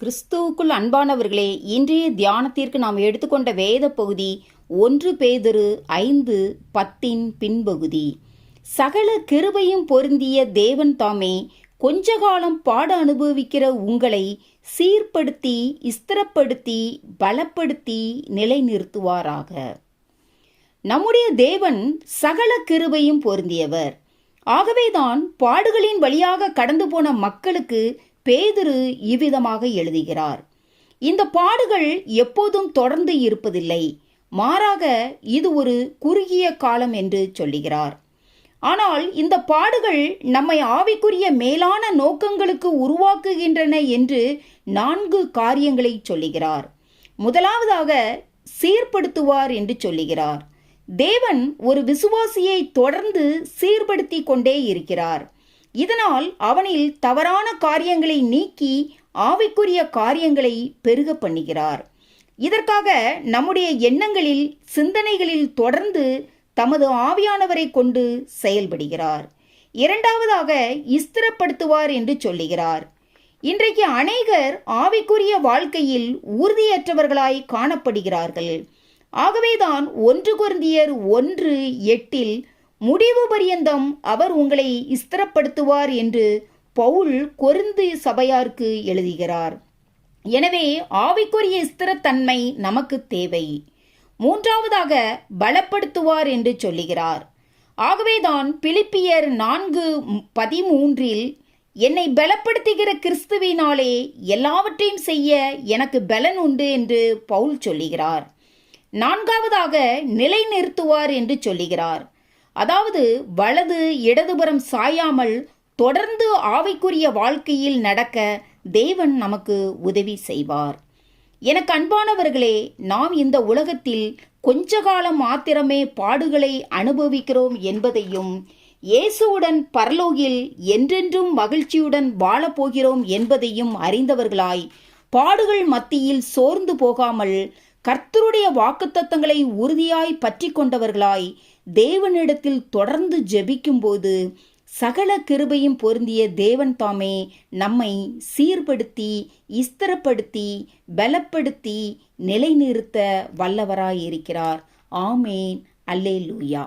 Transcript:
கிறிஸ்துவுக்குள் அன்பானவர்களே, இன்றைய தியானத்திற்கு நாம் எடுத்துக்கொண்ட வேத பகுதி 1 பேதுரு 5:10 பின்பகுதி. சகல கிருபையும் பொருந்திய தேவன் தாமே கொஞ்ச காலம் பாட அனுபவிக்கிற உங்களை சீர்படுத்தி, ஸ்திரப்படுத்தி, பலப்படுத்தி நிலைநிறுத்துவாராக. நம்முடைய தேவன் சகல கிருபையும் பொருந்தியவர். ஆகவேதான் பாடுகளின் வழியாக கடந்து போன மக்களுக்கு பேதுரு இவ்விதமாக எழுதுகிறார். இந்த பாடுகள் எப்போதும் தொடர்ந்து இருப்பதில்லை, மாறாக இது ஒரு குறுகிய காலம் என்று சொல்லுகிறார். ஆனால் இந்த பாடுகள் நம்மை ஆவிக்குரிய மேலான நோக்கங்களுக்கு உருவாக்குகின்றன என்று 4 காரியங்களை சொல்லுகிறார். முதலாவதாக சீர்படுத்துவார் என்று சொல்லுகிறார். தேவன் ஒரு விசுவாசியை தொடர்ந்து சீர்படுத்தி கொண்டே இருக்கிறார். இதனால் அவனில் தவறான காரியங்களை நீக்கி ஆவிக்குரிய காரியங்களை பெருக பண்ணுகிறார். இதற்காக நம்முடைய எண்ணங்களில், சிந்தனைகளில் தொடர்ந்து தமது ஆவியானவரை கொண்டு செயல்படுகிறார். இரண்டாவதாக ஸ்திரப்படுத்துவார் என்று சொல்லுகிறார். இன்றைக்கு அநேகர் ஆவிக்குரிய வாழ்க்கையில் உறுதியற்றவர்களாய் காணப்படுகிறார்கள். ஆகவேதான் 1 கொரிந்தியர் 1:8 முடிவு பரியந்தம் அவர் உங்களை ஸ்திரப்படுத்துவார் என்று பவுல் கொரிந்து சபையாருக்கு எழுதுகிறார். எனவே ஆவிக்குரிய ஸ்திரத்தன்மை நமக்கு தேவை. மூன்றாவதாக பலப்படுத்துவார் என்று சொல்லுகிறார். ஆகவேதான் பிலிப்பியர் 4:13 என்னை பலப்படுத்துகிற கிறிஸ்துவினாலே எல்லாவற்றையும் செய்ய எனக்கு பலன் உண்டு என்று பவுல் சொல்லுகிறார். நான்காவதாக நிலைநிறுத்துவார் என்று சொல்லுகிறார். அதாவது வலது இடதுபுறம் சாயாமல் தொடர்ந்து ஆவிக்குரிய வாழ்க்கையில் நடக்க தேவன் நமக்கு உதவி செய்வார். எனக்கு அன்பானவர்களே, நாம் இந்த உலகத்தில் கொஞ்ச காலம் மாத்திரமே பாடுகளை அனுபவிக்கிறோம் என்பதையும், இயேசுவுடன் பரலோகில் என்றென்றும் மகிழ்ச்சியுடன் வாழப்போகிறோம் என்பதையும் அறிந்தவர்களாய் பாடுகள் மத்தியில் சோர்ந்து போகாமல் கர்த்தருடைய வாக்குத்தத்தங்களை உறுதியாய் பற்றி கொண்டவர்களாய் தேவனிடத்தில் தொடர்ந்து ஜெபிக்கும்போது சகல கிருபையும் பொருந்திய தேவன் தாமே நம்மை சீர்படுத்தி, ஸ்திரப்படுத்தி, பலப்படுத்தி நிலைநிறுத்த வல்லவராயிருக்கிறார். ஆமேன். அல்லேலூயா.